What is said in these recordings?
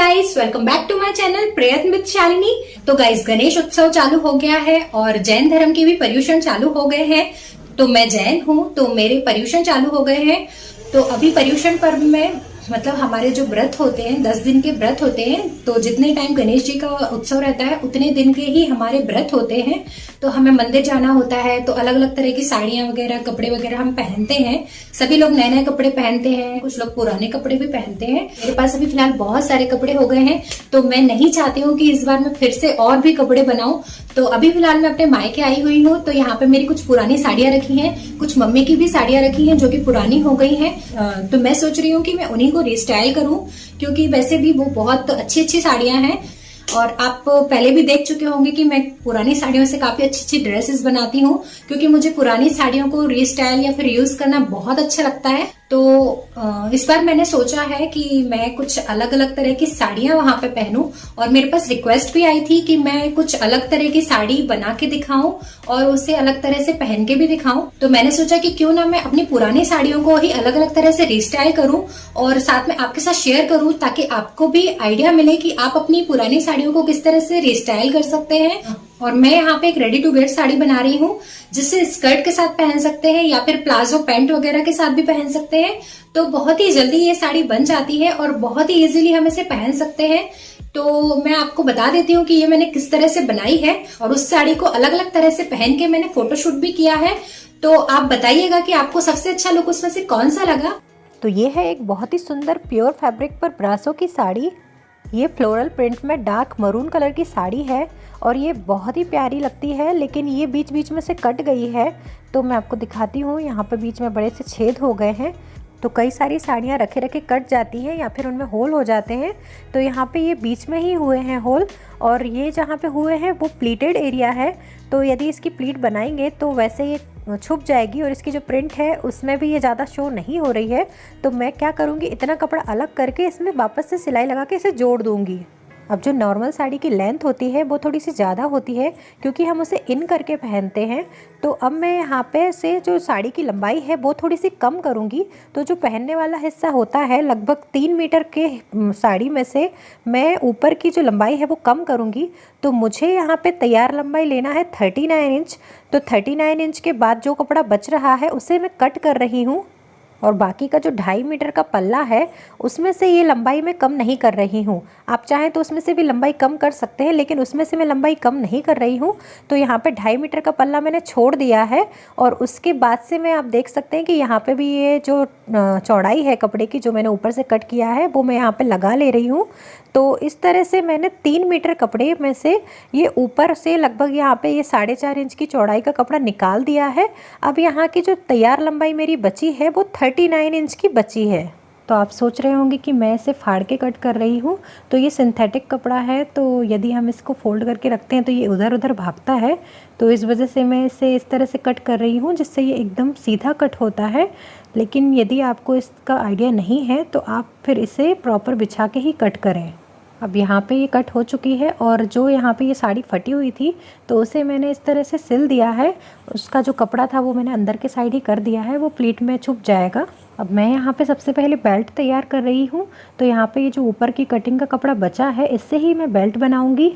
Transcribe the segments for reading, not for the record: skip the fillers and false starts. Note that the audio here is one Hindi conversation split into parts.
Guys, welcome back to my channel Prayatna with Shalini. तो गाइस, गणेश उत्सव चालू हो गया है और जैन धर्म के भी पर्युषण चालू हो गए हैं। तो मैं जैन हूँ, तो मेरे पर्युषण चालू हो गए हैं। तो अभी पर्युषण पर्व में मतलब हमारे जो व्रत होते हैं 10 दिन के व्रत होते हैं। तो जितने टाइम गणेश जी का उत्सव रहता है उतने दिन के ही हमारे व्रत होते हैं। तो हमें मंदिर जाना होता है, तो अलग अलग तरह की साड़ियां वगैरह कपड़े वगैरह हम पहनते हैं। सभी लोग नए नए कपड़े पहनते हैं, कुछ लोग पुराने कपड़े भी पहनते हैं। मेरे पास अभी फिलहाल बहुत सारे कपड़े हो गए हैं, तो मैं नहीं चाहती हूँ कि इस बार मैं फिर से और भी कपड़े बनाऊं। तो अभी फिलहाल मैं अपने मायके आई हुई हूँ। तो यहाँ पे मेरी कुछ पुरानी साड़ियां रखी हैं, कुछ मम्मी की भी साड़ियां रखी हैं जो कि पुरानी हो गई हैं। तो मैं सोच रही हूँ कि मैं उन्हीं को रिस्टाइल करूं, क्योंकि वैसे भी वो बहुत अच्छी अच्छी साड़ियां हैं। और आप पहले भी देख चुके होंगे कि मैं पुरानी साड़ियों से काफी अच्छी अच्छी ड्रेसेस बनाती हूँ, क्योंकि मुझे पुरानी साड़ियों को रिस्टाइल या फिर यूज करना बहुत अच्छा लगता है। तो इस बार मैंने सोचा है कि मैं कुछ अलग अलग तरह की साड़ियां वहां पे पहनूं। और मेरे पास रिक्वेस्ट भी आई थी कि मैं कुछ अलग तरह की साड़ी बना के दिखाऊं और उसे अलग तरह से पहन के भी दिखाऊं। तो मैंने सोचा कि क्यों ना मैं अपनी पुरानी साड़ियों को ही अलग अलग तरह से रिस्टाइल करूं और साथ में आपके साथ शेयर करूं, ताकि आपको भी आइडिया मिले कि आप अपनी पुरानी साड़ियों को किस तरह से रिस्टाइल कर सकते हैं। और मैं यहाँ पे एक रेडी टू वेयर साड़ी बना रही हूँ, जिसे स्कर्ट के साथ पहन सकते हैं या फिर प्लाजो पैंट वगैरह के साथ भी पहन सकते हैं। तो बहुत ही जल्दी ये साड़ी बन जाती है और बहुत ही इजीली हम इसे पहन सकते हैं। तो मैं आपको बता देती हूँ कि ये मैंने किस तरह से बनाई है, और उस साड़ी को अलग अलग तरह से पहन के मैंने फोटोशूट भी किया है। तो आप बताइएगा कि आपको सबसे अच्छा लुक उसमें से कौन सा लगा। तो ये है एक बहुत ही सुंदर प्योर फैब्रिक पर ब्रासो की साड़ी। ये फ्लोरल प्रिंट में डार्क मरून कलर की साड़ी है और ये बहुत ही प्यारी लगती है, लेकिन ये बीच बीच में से कट गई है। तो मैं आपको दिखाती हूँ, यहाँ पे बीच में बड़े से छेद हो गए हैं। तो कई सारी साड़ियाँ रखे रखे कट जाती हैं या फिर उनमें होल हो जाते हैं। तो यहाँ पे ये बीच में ही हुए हैं होल, और ये जहाँ पे हुए हैं वो प्लीटेड एरिया है। तो यदि इसकी प्लीट बनाएंगे तो वैसे ये छुप जाएगी और इसकी जो प्रिंट है उसमें भी ये ज़्यादा शो नहीं हो रही है। तो मैं क्या करूँगी, इतना कपड़ा अलग करके इसमें वापस से सिलाई लगा के इसे जोड़ दूँगी। अब जो नॉर्मल साड़ी की लेंथ होती है वो थोड़ी सी ज़्यादा होती है, क्योंकि हम उसे इन करके पहनते हैं। तो अब मैं यहाँ पे से जो साड़ी की लंबाई है वो थोड़ी सी कम करूँगी। तो जो पहनने वाला हिस्सा होता है लगभग 3 मीटर के साड़ी में से मैं ऊपर की जो लंबाई है वो कम करूँगी। तो मुझे यहाँ पे तैयार लंबाई लेना है 39 इंच। तो 39 इंच के बाद जो कपड़ा बच रहा है उसे मैं कट कर रही हूँ, और बाकी का जो 2.5 मीटर का पल्ला है उसमें से ये लंबाई मैं कम नहीं कर रही हूँ। आप चाहें तो उसमें से भी लंबाई कम कर सकते हैं, लेकिन उसमें से मैं लंबाई कम नहीं कर रही हूँ। तो यहाँ पे 2.5 मीटर का पल्ला मैंने छोड़ दिया है, और उसके बाद से मैं आप देख सकते हैं कि यहाँ पे भी ये जो चौड़ाई है कपड़े की जो मैंने ऊपर से कट किया है वो मैं यहाँ पे लगा ले रही हूँ। तो इस तरह से मैंने 3 मीटर कपड़े में से ये ऊपर से लगभग यहाँ पे ये 4.5 इंच की चौड़ाई का कपड़ा निकाल दिया है। अब यहाँ की जो तैयार लंबाई मेरी बची है वो 39 इंच की बची है। तो आप सोच रहे होंगे कि मैं इसे फाड़ के कट कर रही हूँ। तो ये सिंथेटिक कपड़ा है, तो यदि हम इसको फोल्ड करके रखते हैं तो ये उधर उधर भागता है। तो इस वजह से मैं इसे इस तरह से कट कर रही हूँ जिससे ये एकदम सीधा कट होता है। लेकिन यदि आपको इसका आइडिया नहीं है तो आप फिर इसे प्रॉपर बिछा के ही कट करें। अब यहाँ पे ये कट हो चुकी है, और जो यहाँ पे ये साड़ी फटी हुई थी तो उसे मैंने इस तरह से सिल दिया है। उसका जो कपड़ा था वो मैंने अंदर के साइड ही कर दिया है, वो प्लीट में छुप जाएगा। अब मैं यहाँ पे सबसे पहले बेल्ट तैयार कर रही हूँ। तो यहाँ पे ये जो ऊपर की कटिंग का कपड़ा बचा है इससे ही मैं बेल्ट बनाऊँगी।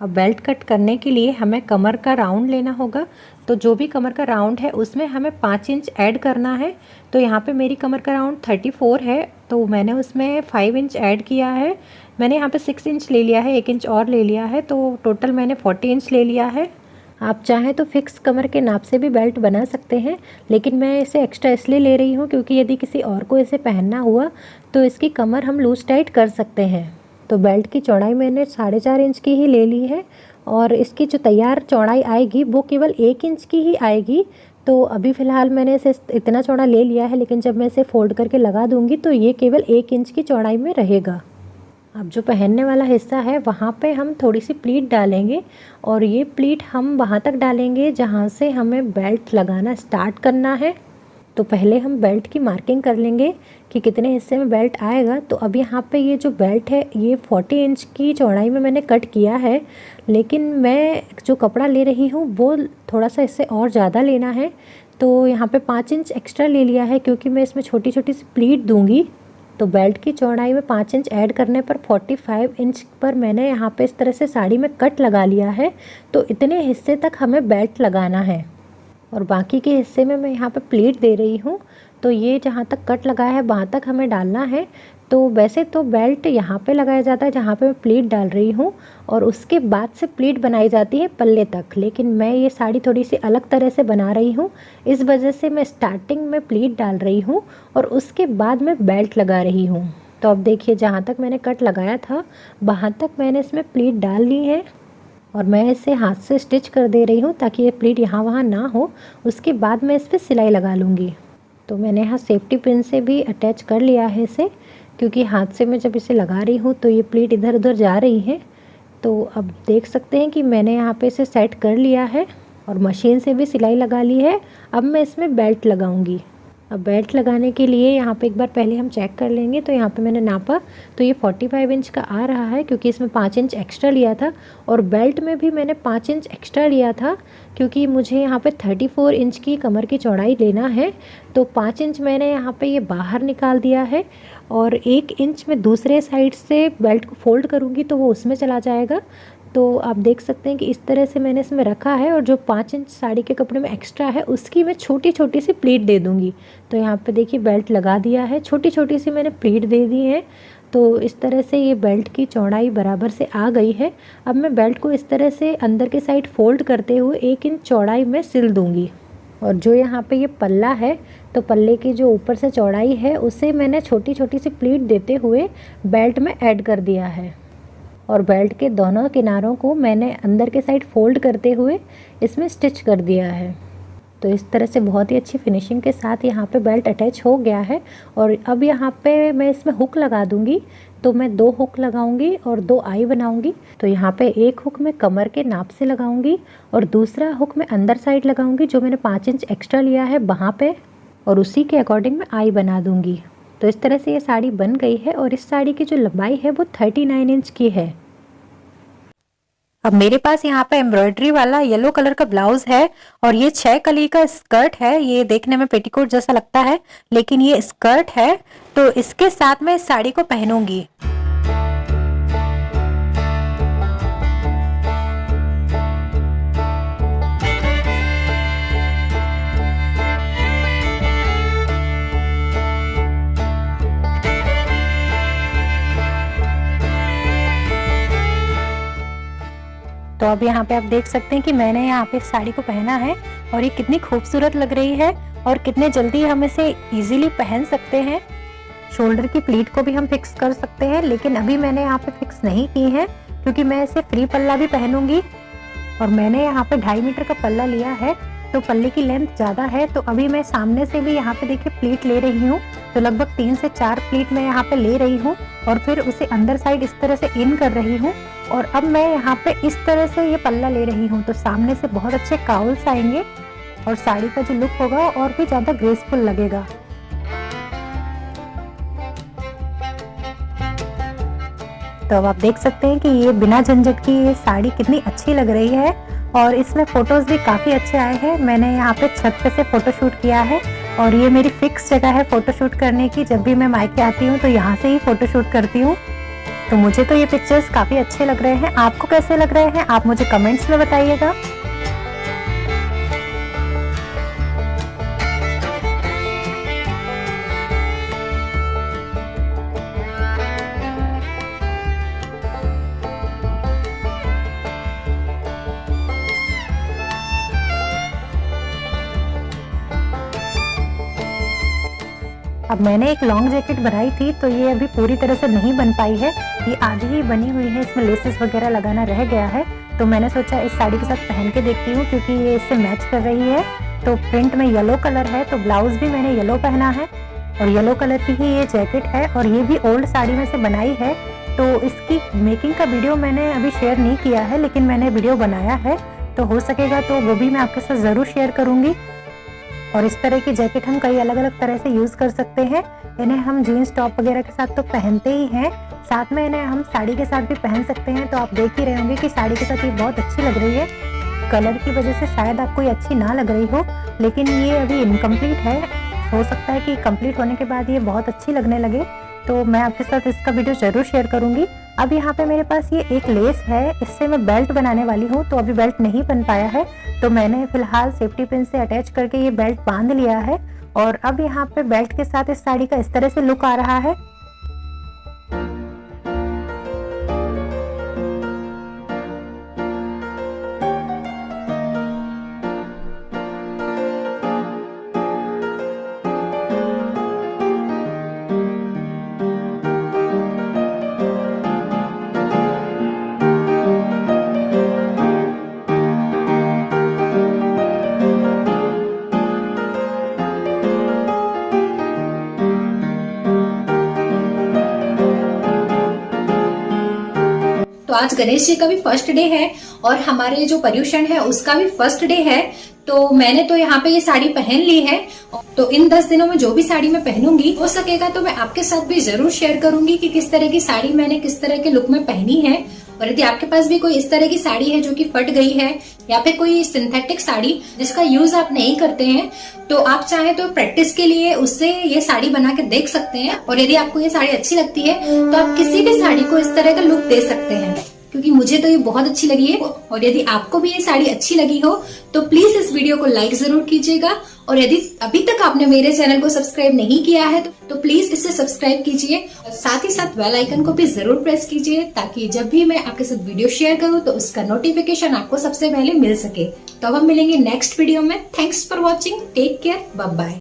अब बेल्ट कट करने के लिए हमें कमर का राउंड लेना होगा। तो जो भी कमर का राउंड है उसमें हमें 5 इंच ऐड करना है। तो यहाँ पे मेरी कमर का राउंड 34 है, तो मैंने उसमें 5 इंच ऐड किया है। मैंने यहाँ पे 6 इंच ले लिया है, 1 इंच और ले लिया है, तो टोटल मैंने 40 इंच ले लिया है। आप चाहें तो फिक्स कमर के नाप से भी बेल्ट बना सकते हैं, लेकिन मैं इसे एक्स्ट्रा इसलिए ले रही हूँ क्योंकि यदि किसी और को इसे पहनना हुआ तो इसकी कमर हम लूज टाइट कर सकते हैं। तो बेल्ट की चौड़ाई मैंने 4.5 इंच की ही ले ली है, और इसकी जो तैयार चौड़ाई आएगी वो केवल 1 इंच की ही आएगी। तो अभी फ़िलहाल मैंने इसे इतना चौड़ा ले लिया है, लेकिन जब मैं इसे फोल्ड करके लगा दूँगी तो ये केवल 1 इंच की चौड़ाई में रहेगा। अब जो पहनने वाला हिस्सा है वहाँ पे हम थोड़ी सी प्लीट डालेंगे, और ये प्लीट हम वहाँ तक डालेंगे जहाँ से हमें बेल्ट लगाना स्टार्ट करना है। तो पहले हम बेल्ट की मार्किंग कर लेंगे कि कितने हिस्से में बेल्ट आएगा। तो अब यहाँ पे ये जो बेल्ट है ये 40 इंच की चौड़ाई में मैंने कट किया है, लेकिन मैं जो कपड़ा ले रही हूँ वो थोड़ा सा इससे और ज़्यादा लेना है। तो यहाँ पे 5 इंच एक्स्ट्रा ले लिया है, क्योंकि मैं इसमें छोटी छोटी सी प्लीट दूँगी। तो बेल्ट की चौड़ाई में 5 इंच ऐड करने पर 45 इंच पर मैंने यहाँ पे इस तरह से साड़ी में कट लगा लिया है। तो इतने हिस्से तक हमें बेल्ट लगाना है और बाकी के हिस्से में मैं यहाँ पे प्लीट दे रही हूँ। तो ये जहाँ तक कट लगाया है वहाँ तक हमें डालना है। तो वैसे तो बेल्ट यहाँ पे लगाया जाता है जहाँ पे मैं प्लीट डाल रही हूँ, और उसके बाद से प्लीट बनाई जाती है पल्ले तक, लेकिन मैं ये साड़ी थोड़ी सी अलग तरह से बना रही हूँ। इस वजह से मैं स्टार्टिंग में प्लीट डाल रही हूँ और उसके बाद में बेल्ट लगा रही हूँ। तो अब देखिए, जहाँ तक मैंने कट लगाया था वहाँ तक मैंने इसमें प्लीट डाल ली है और मैं इसे हाथ से स्टिच कर दे रही हूँ ताकि ये प्लीट यहाँ वहाँ ना हो। उसके बाद मैं इस पर सिलाई लगा लूँगी। तो मैंने यहाँ सेफ्टी पिन से भी अटैच कर लिया है इसे, क्योंकि हाथ से मैं जब इसे लगा रही हूँ तो ये प्लीट इधर उधर जा रही है। तो अब देख सकते हैं कि मैंने यहाँ पे इसे सेट कर लिया है और मशीन से भी सिलाई लगा ली है। अब मैं इसमें बेल्ट लगाऊंगी। अब बेल्ट लगाने के लिए यहाँ पे एक बार पहले हम चेक कर लेंगे। तो यहाँ पे मैंने नापा तो ये 45 इंच का आ रहा है, क्योंकि इसमें 5 इंच एक्स्ट्रा लिया था, और बेल्ट में भी मैंने 5 इंच एक्स्ट्रा लिया था क्योंकि मुझे यहाँ पे 34 इंच की कमर की चौड़ाई लेना है। तो 5 इंच मैंने यहाँ पे ये बाहर निकाल दिया है और 1 इंच मैं दूसरे साइड से बेल्ट को फोल्ड करूँगी तो वो उसमें चला जाएगा। तो आप देख सकते हैं कि इस तरह से मैंने इसमें रखा है, और जो 5 इंच साड़ी के कपड़े में एक्स्ट्रा है उसकी मैं छोटी छोटी सी प्लीट दे दूँगी। तो यहाँ पे देखिए बेल्ट लगा दिया है, छोटी छोटी सी मैंने प्लीट दे दी है। तो इस तरह से ये बेल्ट की चौड़ाई बराबर से आ गई है। अब मैं बेल्ट को इस तरह से अंदर के साइड फोल्ड करते हुए 1 इंच चौड़ाई में सिल दूँगी। और जो यहाँ पे ये पल्ला है, तो पल्ले की जो ऊपर से चौड़ाई है उसे मैंने छोटी छोटी सी प्लीट देते हुए बेल्ट में ऐड कर दिया है, और बेल्ट के दोनों किनारों को मैंने अंदर के साइड फोल्ड करते हुए इसमें स्टिच कर दिया है। तो इस तरह से बहुत ही अच्छी फिनिशिंग के साथ यहाँ पे बेल्ट अटैच हो गया है। और अब यहाँ पे मैं इसमें हुक लगा दूँगी। तो मैं 2 हुक लगाऊंगी और 2 आई बनाऊंगी। तो यहाँ पे एक हुक मैं कमर के नाप से लगाऊंगी और दूसरा हुक मैं अंदर साइड लगाऊंगी जो मैंने 5 इंच एक्स्ट्रा लिया है वहाँ पे, और उसी के अकॉर्डिंग मैं आई बना दूंगी। तो इस तरह से ये साड़ी बन गई है और इस साड़ी की जो लंबाई है वो 39 इंच की है। अब मेरे पास यहाँ पे एम्ब्रॉयडरी वाला येलो कलर का ब्लाउज है और ये 6 कली का स्कर्ट है। ये देखने में पेटीकोट जैसा लगता है लेकिन ये स्कर्ट है। तो इसके साथ मैं इस साड़ी को पहनूंगी। तो अब यहाँ पे आप देख सकते हैं कि मैंने यहाँ पे साड़ी को पहना है और ये कितनी खूबसूरत लग रही है और कितने जल्दी हम इसे इजीली पहन सकते हैं। शोल्डर की प्लीट को भी हम फिक्स कर सकते हैं, लेकिन अभी मैंने यहाँ पे फिक्स नहीं की है क्योंकि मैं इसे फ्री पल्ला भी पहनूंगी। और मैंने यहाँ पे 2.5 मीटर का पल्ला लिया है, तो पल्ले की लेंथ ज़्यादा है। तो अभी मैं सामने से भी यहाँ पे देखिए प्लीट ले रही हूँ। तो लगभग 3 से 4 प्लीट मैं यहाँ पे ले रही हूँ और फिर उसे अंदर साइड इस तरह से इन कर रही हूँ। और अब मैं यहाँ पे इस तरह से ये पल्ला ले रही हूँ, तो सामने से बहुत अच्छे काउल्स आएंगे और साड़ी का जो लुक होगा और भी ज़्यादा ग्रेसफुल लगेगा। तो अब आप देख सकते हैं कि ये बिना झंझट की ये साड़ी कितनी अच्छी लग रही है और इसमें फ़ोटोज़ भी काफ़ी अच्छे आए हैं। मैंने यहाँ पे छत पे से फ़ोटो शूट किया है और ये मेरी फिक्स जगह है फ़ोटो शूट करने की। जब भी मैं मायके आती हूँ तो यहाँ से ही फ़ोटो शूट करती हूँ। तो मुझे तो ये पिक्चर्स काफ़ी अच्छे लग रहे हैं। आपको कैसे लग रहे हैं आप मुझे कमेंट्स में बताइएगा। अब मैंने एक लॉन्ग जैकेट बनाई थी, तो ये अभी पूरी तरह से नहीं बन पाई है, ये आधी ही बनी हुई है, इसमें लेसेस वगैरह लगाना रह गया है। तो मैंने सोचा इस साड़ी के साथ पहन के देखती हूँ क्योंकि ये इससे मैच कर रही है। तो प्रिंट में येलो कलर है, तो ब्लाउज भी मैंने येलो पहना है और येलो कलर की ही ये जैकेट है और ये भी ओल्ड साड़ी में से बनाई है। तो इसकी मेकिंग का वीडियो मैंने अभी शेयर नहीं किया है, लेकिन मैंने वीडियो बनाया है, तो हो सकेगा तो वो भी मैं आपके साथ ज़रूर शेयर करूँगी। और इस तरह की जैकेट हम कई अलग अलग तरह से यूज़ कर सकते हैं। इन्हें हम जीन्स टॉप वगैरह के साथ तो पहनते ही हैं, साथ में इन्हें हम साड़ी के साथ भी पहन सकते हैं। तो आप देख ही रहे होंगे कि साड़ी के साथ ये बहुत अच्छी लग रही है। कलर की वजह से शायद आपको ये अच्छी ना लग रही हो, लेकिन ये अभी इनकम्प्लीट है। हो सकता है कि कंप्लीट होने के बाद ये बहुत अच्छी लगने लगे। तो मैं आपके साथ इसका वीडियो ज़रूर शेयर करूँगी। अब यहाँ पे मेरे पास ये एक लेस है, इससे मैं बेल्ट बनाने वाली हूँ। तो अभी बेल्ट नहीं बन पाया है, तो मैंने फिलहाल सेफ्टी पिन से अटैच करके ये बेल्ट बांध लिया है। और अब यहाँ पे बेल्ट के साथ इस साड़ी का इस तरह से लुक आ रहा है। तो आज गणेश जी का भी फर्स्ट डे है और हमारे जो पर्यूषण है उसका भी फर्स्ट डे है। तो मैंने तो यहाँ पे ये साड़ी पहन ली है। तो इन 10 दिनों में जो भी साड़ी मैं पहनूंगी, हो सकेगा तो मैं आपके साथ भी जरूर शेयर करूंगी कि किस तरह की साड़ी मैंने किस तरह के लुक में पहनी है। और यदि आपके पास भी कोई इस तरह की साड़ी है जो कि फट गई है, या फिर कोई सिंथेटिक साड़ी जिसका यूज आप नहीं करते हैं, तो आप चाहे तो प्रैक्टिस के लिए उससे ये साड़ी बना के देख सकते हैं। और यदि आपको ये साड़ी अच्छी लगती है तो आप किसी भी साड़ी को इस तरह का लुक दे सकते हैं, क्योंकि मुझे तो ये बहुत अच्छी लगी है। और यदि आपको भी ये साड़ी अच्छी लगी हो तो प्लीज इस वीडियो को लाइक जरूर कीजिएगा। और यदि अभी तक आपने मेरे चैनल को सब्सक्राइब नहीं किया है तो प्लीज इसे सब्सक्राइब कीजिए और साथ ही साथ बेल आइकन को भी जरूर प्रेस कीजिए, ताकि जब भी मैं आपके साथ वीडियो शेयर करूं तो उसका नोटिफिकेशन आपको सबसे पहले मिल सके। तो अब हम मिलेंगे नेक्स्ट वीडियो में। Thanks for watching, take care, bye bye.